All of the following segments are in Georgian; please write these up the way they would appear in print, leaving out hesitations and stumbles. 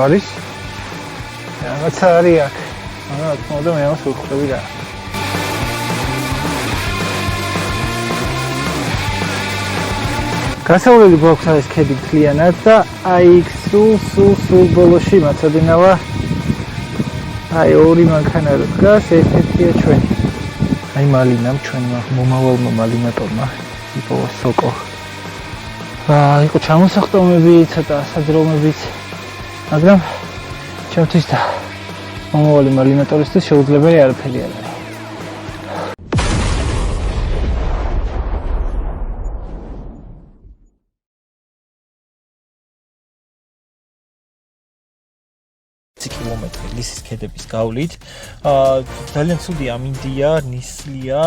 არის. რაღაცა არის აქ. რა თქმა უნდა, მე ამას ვხვდები რა. გასავლელი გვაქვს ეს ქედი მთლიანად და აი იქ სულ ბოლოში მაწოდინავა აი ორი მანქანა რო დგას, ერთ-ერთია ჩვენი. აი მალინამ ჩვენმა მომავალმა მალინატორმა იყო სოკო. იყო ჩამოსახტომები, ცოტა საძრომებიც, მაგრამ ჩემთვის და მომავალი მალინატორისთვის შეუძლებელი არაფერი არ არის. კილომეტრი ლისის ქედების გავლით. ძალიან ცუდი ამინდია, ნისლია,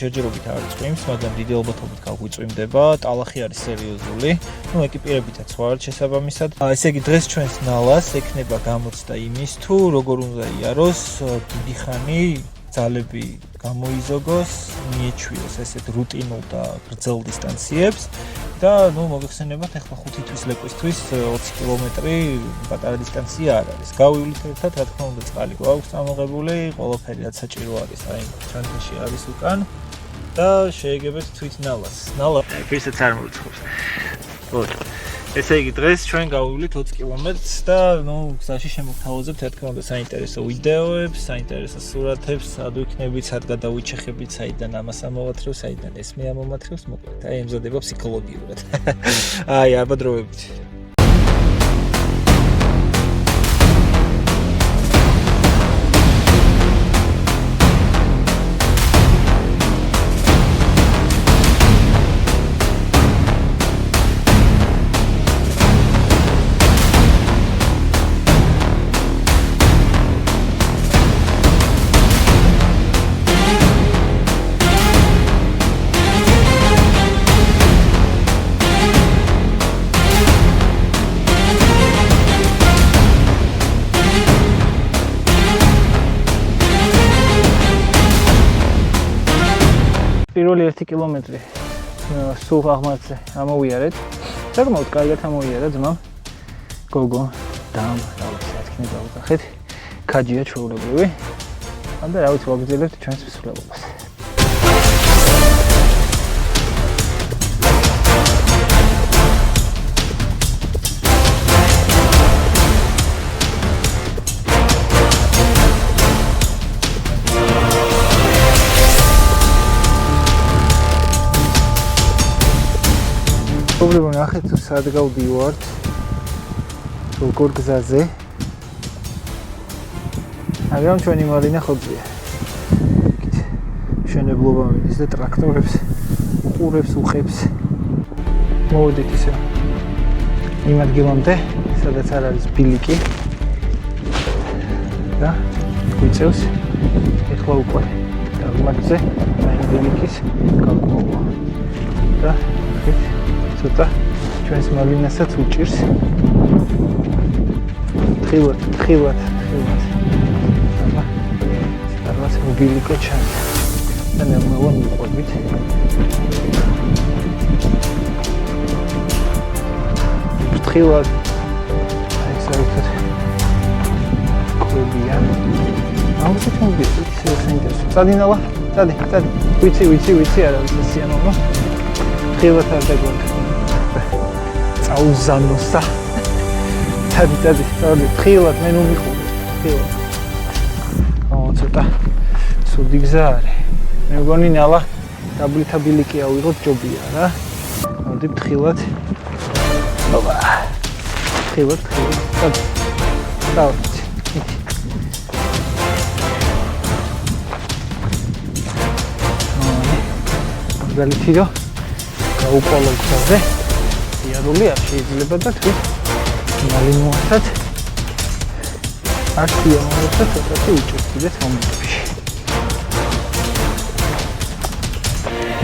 ჯერჯერობით არ წვიმს, მაგრამ დიდი ალბათობით გაგვიწვიმდება. ტალახი არის სერიოზული. ეკიპირებითაც ვარ შესაბამისად. ესე იგი დღეს ჩვენს ნალას ექნება გამოცდა იმის თუ როგორ უნდა იაროს დიდი ხანი ძალები გამოიზოგოს, მიეჩვიოს ესეთ რუტინულ და გრძელ დისტანციებს. და მოგეხსენებათ ახლა 5 თვის ლეკვისთვის 20 კილომეტრი პატარა დისტანცია არ არის. გავივლით ერთად, რა თქმა უნდა, წყალი გვაქვს წამოღებული, ყველაფერი რაც საჭირო არის, აი ჩანთაში არის უკან და შეეგებეთ თვით ნალას. ნალა პირსაც არ მოუწყობს. ესე იგი დღეს ჩვენ გავივლით 20 კილომეტრს და გზაში შემოგთავაზებთ რა თქმა უნდა საინტერესო ვიდეოებს, საინტერესო სურათებს, სად ვიქნებით, სად გადავიჩეხებით, საიდან ამას ამოვათრევ, საიდან ეს მე ამომათრევს, მოკლედ, აი ემზადება ფსიქოლოგიურად. აი აბადროებით. პირველი 1 კილომეტრი სულ აღმართზე ამოვიარეთ. საკმაოდ კარგად ამოვიარა ძმამ. გოგო და რაღაც თქვენ დავუძახეთ. ქაჯია ჩვეულებრივი. და რაღაც ვაგრძელებთ ჩვენს მსვლელობას. პრობლემა ნახეთ თუ სად გავდივართ როგორ გზაზე მაგრამ ჩვენი მალინა ხობია მშენებლობა მიდის და ტრაქტორებს ყურებს უხებს მოვიდეთ ისე იმ ადგილამდე სადაც არ არის ბილიკი და გვიწევს ეხლა უკვე დაგმაგზე აი ბილიკის გაკმავა და ცოტა ჩვენს მალინასაც უჭირს. ხილვად. რაღაც მობილიკო ჩანს. და ნორმალურად მიყვებით. ხილვად. აი საერთოდ კვებია. აუცილებლად მოგიწევთ ისე საინტერესო. წადინალა. წადი. ვიცი არა ვიცი სიანონო. ხილვად არ დაგვანდა. აუზანოსა. წადი, ხილად მე ნუ მიყურე. ხილად. ცოტა სუდი გზა არის. მე მგონი ნალა დაბლითა ბილიკი ავიღოთ ჯობია რა. მოდით ხილად. ოპა. ხილად. დავით. გალითიო. გაუყოლო გზაზე. იარული არ შეიძლება და თუ მალინოასაც აშია მომეცეთ ცოტათი უჭირდეს მომენტში.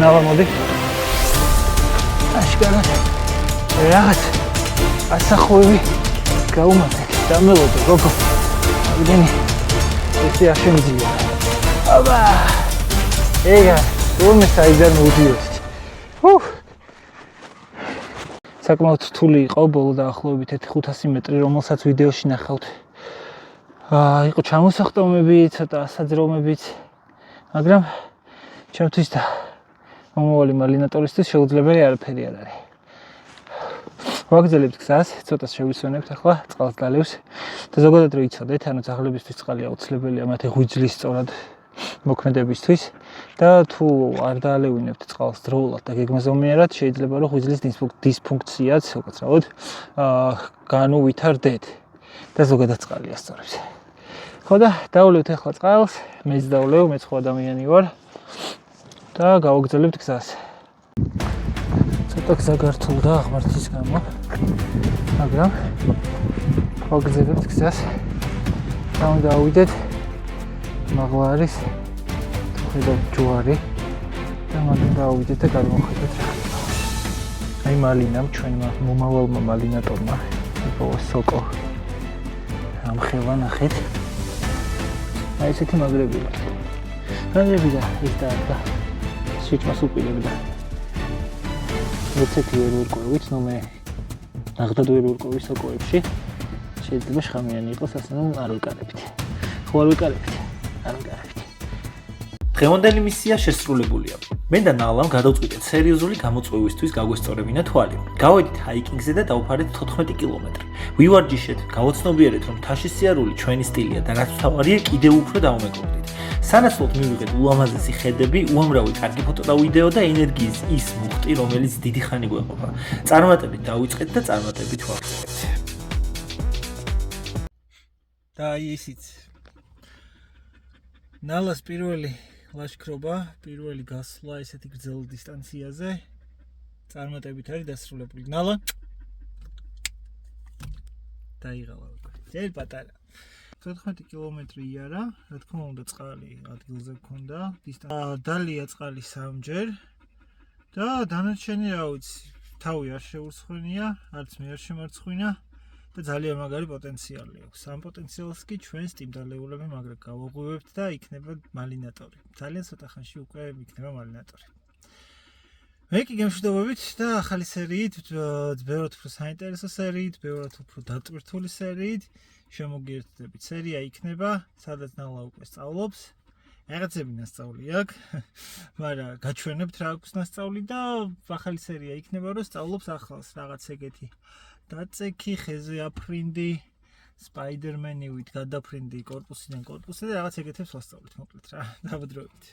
ნალა მოდი. აშკარად რაღაც ასახვევი გაუმატეთ. დამელოდე გოგო. აგდენი ესე არ შემიძლია. აბა. ეგა თუმცა საიდან მოვიდიოთ. საკმაოდ რთული იყო, ბოლო დაახლოებით 500 მეტრი, რომელსაც ვიდეოში ნახავთ. იყო ჩამოსახტომები, ცოტა საძრომებიც, მაგრამ ჩემთვის და მომავალი მალინატორისთვის შეუძლებელი არაფერი არ არის. ვაგრძელებთ გზას, ცოტა შევისვენებთ ახლა წყალს გალევს და ზოგადად რო იცოდეთ, ანუ ძაღლებისთვის წყალი აუცილებელია მათი ღვიძლის სწორად მოქმედებისთვის და თუ არ დაალევინებთ წყალს დროულად და გეგმაზომიერად, შეიძლება რომ ღვიძლის დისფუნქციაც, უკაცრავად, განუვითარდეთ და ზოგადად წყალი ასწორებს. ხო და დავლევთ ახლა წყალს, მეც დავლევ, მეც ხო ადამიანი ვარ და გავაგრძელებთ გზას. ცოტა გზა გართულდა აღმართის გამო, მაგრამ გავაგრძელებთ გზას. და დავიდეთ მაღლა არის ხედავთ ჯვარი და მანდ დავიდეთ და გადმოხედეთ რა. აი მალინამ ჩვენმა მომავალმა მალინატორმა იყო სოკო. ამხელა ნახეთ. აი ესეთი მაგრები აქვს. მაგრები და ის და სიჩვას უპირებდა. ეცეთი ვერ ვერკვევით, ნუ მე ნახდად ვერ ვერკვევი სოკოებში. შეიძლება შხამიანი იყოს, ასე რომ არ ვიკარებთ. ხო არ ვიკარებთ. არ ვიკარებთ. დღევანდელი მისია შესრულებულია. მე და ნალამ გადავწყვიტეთ სერიოზული გამოწვევისთვის გაგვესწორებინა თვალი. გავედით ჰაიკინგზე და დავფარეთ 14 კილომეტრი. ვივარჯიშეთ, გავაცნობიერეთ, რომ თაში სიარული ჩვენი სტილია და რაც თავარია, კიდევ უფრო დავმეგობრდით. სანაცვლოდ მივიღეთ ულამაზესი ხედები, უამრავი კარგი ფოტო და ვიდეო და ენერგიის ის მუხტი, რომელიც დიდი ხანი გვეყოფა. წარმატებით დავიწყეთ და წარმატებით ვაგრძელებთ. და აი ისიც. ნალას პირველი ლაშქრობა, პირველი გასვლა ესეთი გრძელ დისტანციაზე წარმატებით არის დასრულებული. ნალა დაიღალა უკვე. ძერ პატარა. 14 კილომეტრი იარა, რა თქმა უნდა წყალი ადგილზე გქონდა, დალია წყალი 3ჯერ და დანარჩენი რა ვიცი, თავი არ შეურცხვენია, არც მე არ შემარცხვინა და ძალიან მაგარი პოტენციალი აქვს. ამ პოტენციალს კი ჩვენ სტიმდალეულები მაგრად გავაღვივებთ და იქნება მალინატორი. ძალიან ცოტა ხანში უკვე იქნება მალინატორი. მე კი გემშვიდობებით და ახალი სერიით, ბევრად უფრო საინტერესო სერიით, ბევრად უფრო დატვირთული სერიით შემოგიერთდებით. სერია იქნება, სადაც ნალა უკვე სწავლობს. რაღაცები ნასწავლი აქვს, მაგრამ გაჩვენებთ რა აქვს ნასწავლი და ახალი სერია იქნება, რომ სწავლობს ახალს რაღაც ეგეთი. დაწექი, ხეზე აფრინდი, სპაიდერმენივით გადაფრინდი კორპუსიდან კორპუსზე და რაღაც ეგეთებს ვასწავლით, მოკლედ რა, დავდროებით.